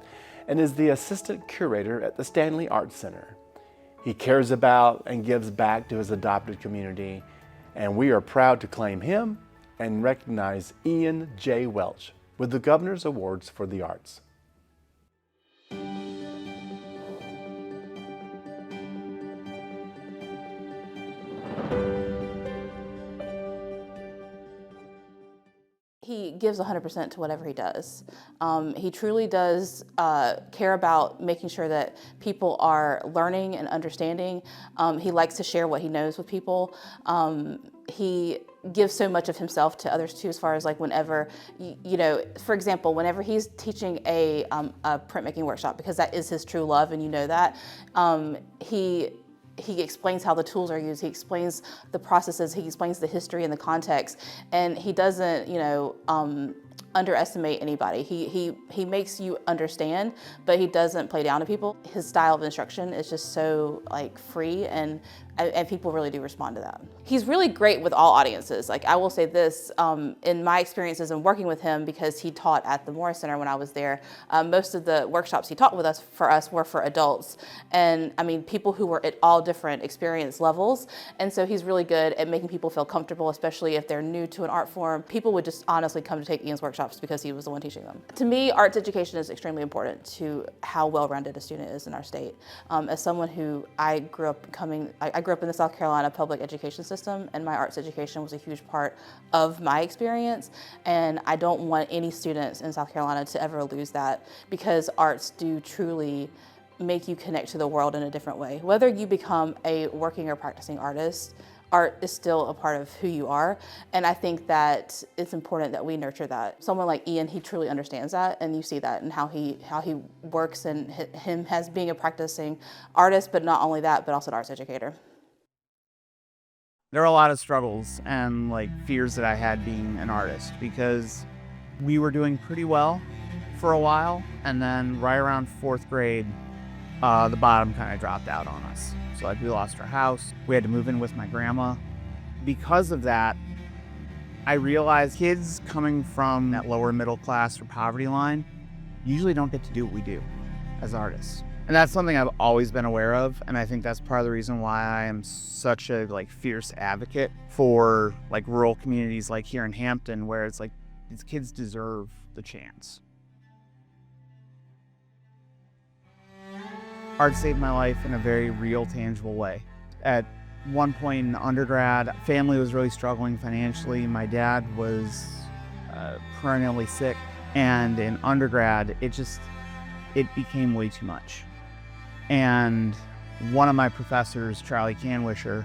and is the assistant curator at the Stanley Art Center. He cares about and gives back to his adopted community, and we are proud to claim him and recognize Ian J. Welch with the Governor's Awards for the Arts. He gives 100% to whatever he does. He truly does care about making sure that people are learning and understanding. He likes to share what he knows with people. He gives so much of himself to others too, as far as like whenever, for example, whenever he's teaching a printmaking workshop, because that is his true love and you know that, he explains how the tools are used, he explains the processes, he explains the history and the context, and he doesn't, underestimate anybody. He makes you understand, but he doesn't play down to people. His style of instruction is just so like free, and people really do respond to that. He's really great with all audiences. Like I will say this, in my experiences in working with him, because he taught at the Morris Center when I was there, most of the workshops he taught with us were for adults. And I mean, people who were at all different experience levels. And so he's really good at making people feel comfortable, especially if they're new to an art form. People would just honestly come to take Ian's workshops because he was the one teaching them. To me, arts education is extremely important to how well-rounded a student is in our state. As someone who I grew up in the South Carolina public education system, and my arts education was a huge part of my experience, and I don't want any students in South Carolina to ever lose that, because arts do truly make you connect to the world in a different way. Whether you become a working or practicing artist, art is still a part of who you are, and I think that it's important that we nurture that. Someone like Ian, he truly understands that, and you see that in how he works, and him as being a practicing artist, but not only that, but also an arts educator. There are a lot of struggles and like fears that I had being an artist, because we were doing pretty well for a while, and then right around 4th grade, the bottom kind of dropped out on us. So like we lost our house, we had to move in with my grandma. Because of that, I realized kids coming from that lower middle class or poverty line usually don't get to do what we do as artists. And that's something I've always been aware of, and I think that's part of the reason why I am such a fierce advocate for rural communities like here in Hampton, where it's like these kids deserve the chance. Art saved my life in a very real, tangible way. At one point in undergrad, family was really struggling financially. My dad was perennially sick, and in undergrad, it became way too much. And one of my professors, Charlie Canwisher,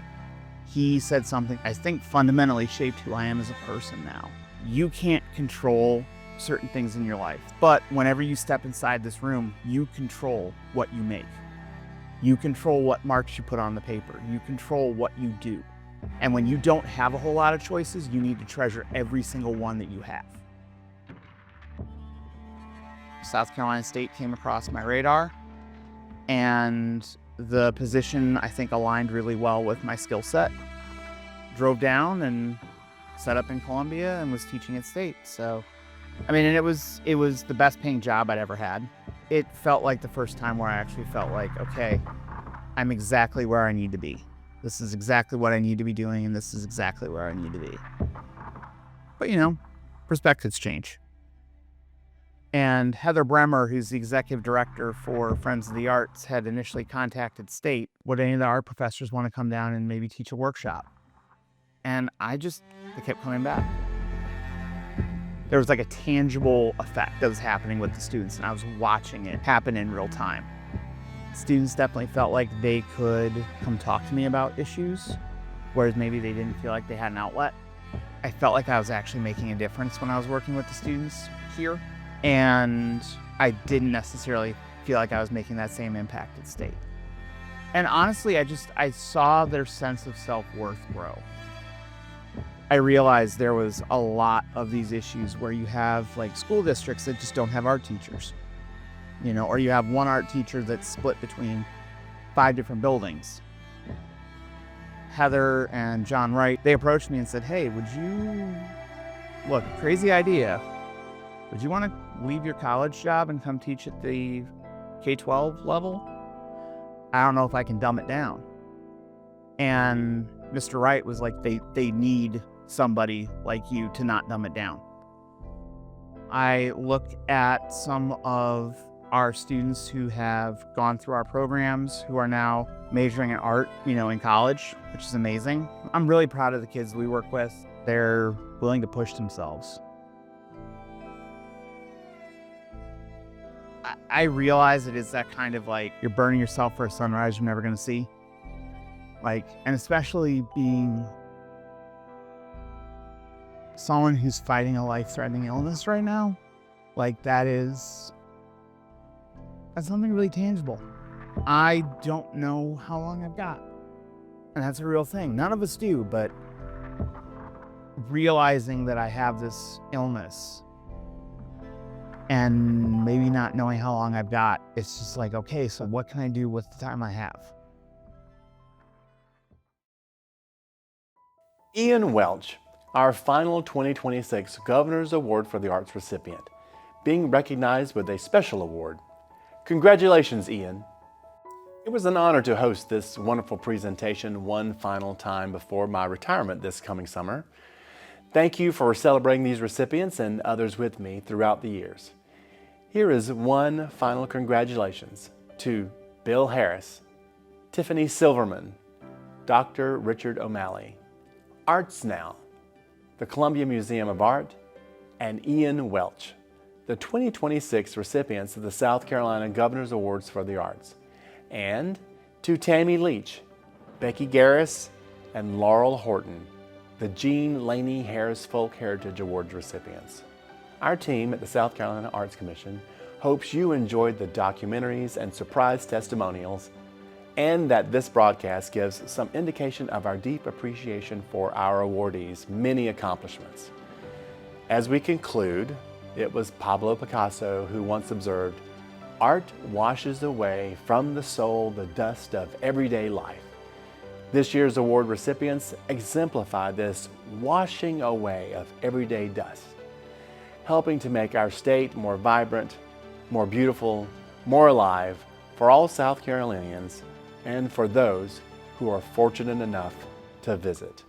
he said something I think fundamentally shaped who I am as a person now. You can't control certain things in your life, but whenever you step inside this room, you control what you make. You control what marks you put on the paper. You control what you do. And when you don't have a whole lot of choices, you need to treasure every single one that you have. South Carolina State came across my radar, and the position I think aligned really well with my skill set. Drove down and set up in Columbia and was teaching at State. So, and it was the best paying job I'd ever had. It felt like the first time where I actually felt like, okay, I'm exactly where I need to be. This is exactly what I need to be doing, and this is exactly where I need to be. But perspectives change. And Heather Bremer, who's the executive director for Friends of the Arts, had initially contacted State. Would any of the art professors want to come down and maybe teach a workshop? And I kept coming back. There was like a tangible effect that was happening with the students, and I was watching it happen in real time. Students definitely felt like they could come talk to me about issues, whereas maybe they didn't feel like they had an outlet. I felt like I was actually making a difference when I was working with the students here, and I didn't necessarily feel like I was making that same impact at state. And honestly, I saw their sense of self-worth grow. I realized there was a lot of these issues where you have like school districts that just don't have art teachers, or you have one art teacher that's split between 5 different buildings. Heather and John Wright, they approached me and said, hey, look, crazy idea. Would you want to leave your college job and come teach at the K-12 level? I don't know if I can dumb it down. And Mr. Wright was like, they need somebody like you to not dumb it down. I looked at some of our students who have gone through our programs, who are now majoring in art, in college, which is amazing. I'm really proud of the kids we work with. They're willing to push themselves. I realize it is that kind of like you're burning yourself for a sunrise you're never going to see. And especially being someone who's fighting a life-threatening illness right now, that's something really tangible. I don't know how long I've got. And that's a real thing. None of us do, but realizing that I have this illness and maybe not knowing how long I've got, it's just like, okay, so what can I do with the time I have? Ian Welch, our final 2026 Governor's Award for the Arts recipient, being recognized with a special award. Congratulations, Ian. It was an honor to host this wonderful presentation one final time before my retirement this coming summer. Thank you for celebrating these recipients and others with me throughout the years. Here is one final congratulations to Bill Harris, Tiffany Silverman, Dr. Richard O'Malley, ArtsNOW, the Columbia Museum of Art, and Ian Welch, the 2026 recipients of the South Carolina Governor's Awards for the Arts, and to Tammy Leach, Beckee Garris, and Laurel Horton, the Jean Laney Harris Folk Heritage Awards recipients. Our team at the South Carolina Arts Commission hopes you enjoyed the documentaries and surprise testimonials, and that this broadcast gives some indication of our deep appreciation for our awardees' many accomplishments. As we conclude, it was Pablo Picasso who once observed, "Art washes away from the soul the dust of everyday life." This year's award recipients exemplify this washing away of everyday dust, helping to make our state more vibrant, more beautiful, more alive for all South Carolinians and for those who are fortunate enough to visit.